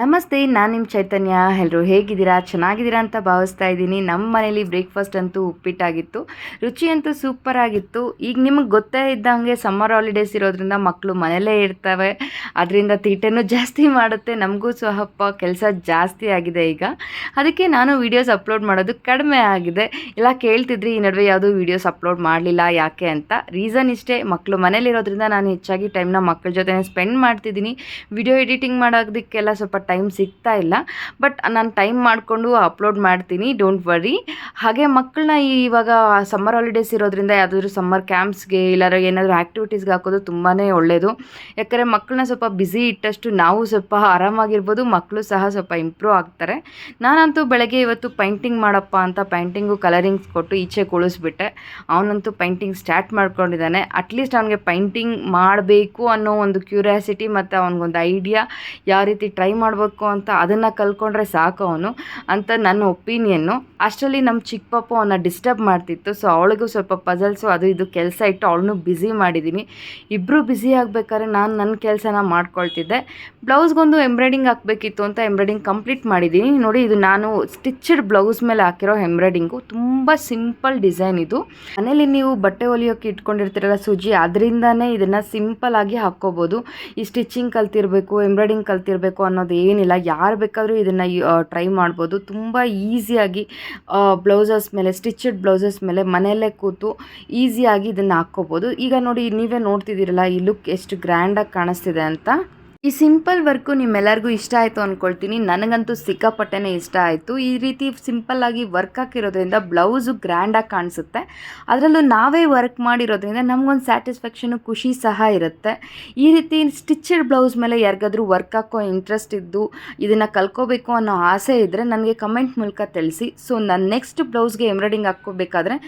ನಮಸ್ತೆ, ನಾನು ನಿಮ್ಮ ಚೈತನ್ಯ. ಎಲ್ಲರೂ ಹೇಗಿದ್ದೀರಾ? ಚೆನ್ನಾಗಿದ್ದೀರಾ ಅಂತ ಭಾವಿಸ್ತಾ ಇದ್ದೀನಿ. ನಮ್ಮ ಮನೇಲಿ ಬ್ರೇಕ್ಫಾಸ್ಟ್ ಅಂತೂ ಉಪ್ಪಿಟ್ಟಾಗಿತ್ತು. ರುಚಿ ಅಂತೂ ಸೂಪರ್ ಆಗಿತ್ತು. ಈಗ ನಿಮಗೆ ಗೊತ್ತೇ ಇದ್ದಂಗೆ ಸಮ್ಮರ್ ಹಾಲಿಡೇಸ್ ಇರೋದ್ರಿಂದ ಮಕ್ಕಳು ಮನೆಯಲ್ಲೇ ಇರ್ತವೆ. ಅದರಿಂದ ತೀಟೆನೂ ಜಾಸ್ತಿ ಮಾಡುತ್ತೆ. ನಮಗೂ ಸ್ವಲ್ಪ ಕೆಲಸ ಜಾಸ್ತಿ ಆಗಿದೆ ಈಗ. ಅದಕ್ಕೆ ನಾನು ವೀಡಿಯೋಸ್ ಅಪ್ಲೋಡ್ ಮಾಡೋದು ಕಡಿಮೆ ಆಗಿದೆ. ಎಲ್ಲ ಕೇಳ್ತಿದ್ರಿ ಈ ನಡುವೆ ಯಾವುದೂ ವೀಡಿಯೋಸ್ ಅಪ್ಲೋಡ್ ಮಾಡಲಿಲ್ಲ ಯಾಕೆ ಅಂತ. ರೀಸನ್ ಇಷ್ಟೇ, ಮಕ್ಕಳು ಮನೇಲಿರೋದ್ರಿಂದ ನಾನು ಹೆಚ್ಚಾಗಿ ಟೈಮ್ನ ಮಕ್ಕಳ ಜೊತೆ ಸ್ಪೆಂಡ್ ಮಾಡ್ತಿದ್ದೀನಿ. ವಿಡಿಯೋ ಎಡಿಟಿಂಗ್ ಮಾಡೋದಕ್ಕೆಲ್ಲ ಸ್ವಲ್ಪ ಟೈಮ್ ಸಿಗ್ತಾ ಇಲ್ಲ. ಬಟ್ ನಾನು ಟೈಮ್ ಮಾಡಿಕೊಂಡು ಅಪ್ಲೋಡ್ ಮಾಡ್ತೀನಿ, ಡೋಂಟ್ ವರಿ. ಹಾಗೆ ಮಕ್ಕಳನ್ನ ಇವಾಗ ಸಮ್ಮರ್ ಹಾಲಿಡೇಸ್ ಇರೋದ್ರಿಂದ ಯಾವುದಾದ್ರೂ ಸಮ್ಮರ್ ಕ್ಯಾಂಪ್ಸ್ಗೆ ಇಲ್ಲಾರ ಏನಾದರೂ ಆ್ಯಕ್ಟಿವಿಟೀಸ್ಗೆ ಹಾಕೋದು ತುಂಬಾ ಒಳ್ಳೆಯದು. ಯಾಕಂದರೆ ಮಕ್ಕಳನ್ನ ಸ್ವಲ್ಪ ಬ್ಯುಸಿ ಇಟ್ಟಷ್ಟು ನಾವು ಸ್ವಲ್ಪ ಆರಾಮಾಗಿರ್ಬೋದು, ಮಕ್ಕಳು ಸಹ ಸ್ವಲ್ಪ ಇಂಪ್ರೂವ್ ಆಗ್ತಾರೆ. ನಾನಂತೂ ಬೆಳಗ್ಗೆ ಇವತ್ತು ಪೈಂಟಿಂಗ್ ಮಾಡಪ್ಪ ಅಂತ ಪೈಂಟಿಂಗು ಕಲರಿಂಗ್ಸ್ ಕೊಟ್ಟು ಈಚೆ ಕುಳಿಸ್ಬಿಟ್ಟೆ. ಅವನಂತೂ ಪೈಂಟಿಂಗ್ ಸ್ಟಾರ್ಟ್ ಮಾಡ್ಕೊಂಡಿದ್ದಾನೆ. ಅಟ್ಲೀಸ್ಟ್ ಅವನಿಗೆ ಪೈಂಟಿಂಗ್ ಮಾಡಬೇಕು ಅನ್ನೋ ಒಂದು ಕ್ಯೂರಿಯಾಸಿಟಿ ಮತ್ತು ಅವನಿಗೊಂದು ಐಡಿಯಾ ಯಾವ ರೀತಿ ಟ್ರೈ ಮಾಡಬೇಕು ಅಂತ ಅದನ್ನು ಕಲ್ತ್ಕೊಂಡ್ರೆ ಸಾಕು ಅವನು ಅಂತ ನನ್ನ ಒಪಿನಿಯನ್ನು. ಅಷ್ಟರಲ್ಲಿ ನಮ್ಮ ಚಿಕ್ಕ ಪಾಪು ಅವನ್ನ ಡಿಸ್ಟರ್ಬ್ ಮಾಡ್ತಿತ್ತು. ಸೊ ಅವಳಿಗೂ ಸ್ವಲ್ಪ ಪಜಲ್ಸು ಅದು ಇದು ಕೆಲಸ ಇಟ್ಟು ಅವಳನ್ನು ಬ್ಯುಸಿ ಮಾಡಿದ್ದೀನಿ. ಇಬ್ಬರು ಬ್ಯುಸಿ ಆಗಬೇಕಾದ್ರೆ ನಾನು ನನ್ನ ಕೆಲಸನ ಮಾಡ್ಕೊಳ್ತಿದ್ದೆ. ಬ್ಲೌಸ್ಗೊಂದು ಎಂಬ್ರಾಯ್ಡಿಂಗ್ ಹಾಕಬೇಕಿತ್ತು ಅಂತ ಎಂಬ್ರಾಯ್ಡಿಂಗ್ ಕಂಪ್ಲೀಟ್ ಮಾಡಿದ್ದೀನಿ. ನೋಡಿ, ಇದು ನಾನು ಸ್ಟಿಚ್ಡ್ ಬ್ಲೌಸ್ ಮೇಲೆ ಹಾಕಿರೋ ಎಂಬ್ರಾಯ್ಡಿಂಗು. ತುಂಬ ಸಿಂಪಲ್ ಡಿಸೈನ್ ಇದು. ಮನೇಲಿ ನೀವು ಬಟ್ಟೆ ಹೊಲಿಯೋಕ್ಕೆ ಇಟ್ಕೊಂಡಿರ್ತೀರಲ್ಲ ಸೂಜಿ, ಅದರಿಂದನೇ ಇದನ್ನು ಸಿಂಪಲ್ ಆಗಿ ಹಾಕ್ಕೋಬೋದು. ಈ ಸ್ಟಿಚಿಂಗ್ ಕಲ್ತಿರಬೇಕು, ಎಂಬ್ರಾಯ್ಡಿಂಗ್ ಕಲ್ತಿರಬೇಕು ಅನ್ನೋದು ಏನಿಲ್ಲ. ಯಾರು ಬೇಕಾದರೂ ಇದನ್ನು ಟ್ರೈ ಮಾಡ್ಬೋದು. ತುಂಬ ಈಸಿಯಾಗಿ ಬ್ಲೌಸಸ್ ಮೇಲೆ, ಸ್ಟಿಚಡ್ ಬ್ಲೌಸಸ್ ಮೇಲೆ ಮನೆಯಲ್ಲೇ ಕೂತು ಈಸಿಯಾಗಿ ಇದನ್ನು ಹಾಕ್ಕೋಬೋದು. ಈಗ ನೋಡಿ, ನೀವೇ ನೋಡ್ತಿದ್ದೀರಲ್ಲ ಈ ಲುಕ್ ಎಷ್ಟು ಗ್ರ್ಯಾಂಡಾಗಿ ಕಾಣಿಸ್ತಿದೆ ಅಂತ. ಈ ಸಿಂಪಲ್ ವರ್ಕು ನಿಮ್ಮೆಲ್ಲರಿಗೂ ಇಷ್ಟ ಆಯಿತು ಅಂದ್ಕೊಳ್ತೀನಿ. ನನಗಂತೂ ಸಿಕ್ಕಾಪಟ್ಟೆನೇ ಇಷ್ಟ ಆಯಿತು. ಈ ರೀತಿ ಸಿಂಪಲ್ಲಾಗಿ ವರ್ಕ್ ಹಾಕಿರೋದ್ರಿಂದ ಬ್ಲೌಸು ಗ್ರ್ಯಾಂಡಾಗಿ ಕಾಣಿಸುತ್ತೆ. ಅದರಲ್ಲೂ ನಾವೇ ವರ್ಕ್ ಮಾಡಿರೋದ್ರಿಂದ ನಮಗೊಂದು ಸ್ಯಾಟಿಸ್ಫ್ಯಾಕ್ಷನು, ಖುಷಿ ಸಹ ಇರುತ್ತೆ. ಈ ರೀತಿ ಸ್ಟಿಚಡ್ ಬ್ಲೌಸ್ ಮೇಲೆ ಯಾರಿಗಾದ್ರೂ ವರ್ಕ್ ಹಾಕೋ ಇಂಟ್ರೆಸ್ಟ್ ಇದ್ದು ಇದನ್ನು ಕಲ್ತ್ಕೋಬೇಕು ಅನ್ನೋ ಆಸೆ ಇದ್ದರೆ ನನಗೆ ಕಮೆಂಟ್ ಮೂಲಕ ತಿಳಿಸಿ. ಸೊ ನಾನು ನೆಕ್ಸ್ಟ್ ಬ್ಲೌಸ್ಗೆ ಎಂಬ್ರಾಯ್ಡಿಂಗ್ ಹಾಕ್ಕೋಬೇಕಾದ್ರೆ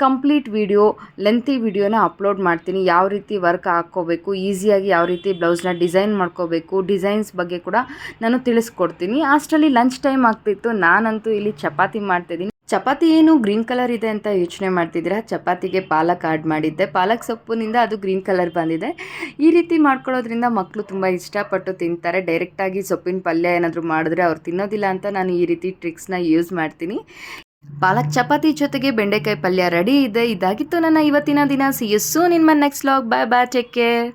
ಕಂಪ್ಲೀಟ್ ವಿಡಿಯೋ, ಲೆಂತಿ ವಿಡಿಯೋನ ಅಪ್ಲೋಡ್ ಮಾಡ್ತೀನಿ. ಯಾವ ರೀತಿ ವರ್ಕ್ ಹಾಕ್ಕೋಬೇಕು, ಈಸಿಯಾಗಿ ಯಾವ ರೀತಿ ಬ್ಲೌಸ್ನ ಡಿಸೈನ್ ಮಾಡ್ಕೋಬೇಕು, ಡಿಸೈನ್ಸ್ ಬಗ್ಗೆ ಕೂಡ ನಾನು ತಿಳಿಸ್ಕೊಡ್ತೀನಿ. ಅಷ್ಟರಲ್ಲಿ ಲಂಚ್ ಟೈಮ್ ಆಗ್ತಿತ್ತು. ನಾನಂತೂ ಇಲ್ಲಿ ಚಪಾತಿ ಮಾಡ್ತಿದ್ದೀನಿ. ಚಪಾತಿ ಏನು ಗ್ರೀನ್ ಕಲರ್ ಇದೆ ಅಂತ ಯೋಚನೆ ಮಾಡ್ತಿದ್ದೀರಾ? ಚಪಾತಿಗೆ ಪಾಲಕ್ ಆ್ಯಡ್ ಮಾಡಿದ್ದೆ. ಪಾಲಕ್ ಸೊಪ್ಪಿನಿಂದ ಅದು ಗ್ರೀನ್ ಕಲರ್ ಬಂದಿದೆ. ಈ ರೀತಿ ಮಾಡ್ಕೊಳ್ಳೋದ್ರಿಂದ ಮಕ್ಕಳು ತುಂಬ ಇಷ್ಟಪಟ್ಟು ತಿಂತಾರೆ. ಡೈರೆಕ್ಟಾಗಿ ಸೊಪ್ಪಿನ ಪಲ್ಯ ಏನಾದರೂ ಮಾಡಿದ್ರೆ ಅವ್ರು ತಿನ್ನೋದಿಲ್ಲ ಅಂತ ನಾನು ಈ ರೀತಿ ಟ್ರಿಕ್ಸ್ನ ಯೂಸ್ ಮಾಡ್ತೀನಿ. ಪಾಲಕ್ ಚಪಾತಿ ಜೊತೆಗೆ ಬೆಂಡೆಕಾಯಿ ಪಲ್ಯ ರೆಡಿ ಇದೆ. ಇದಾಗಿತ್ತು ನನ್ನ ಇವತ್ತಿನ ದಿನ. See you soon in my next vlog. Bye bye, take care.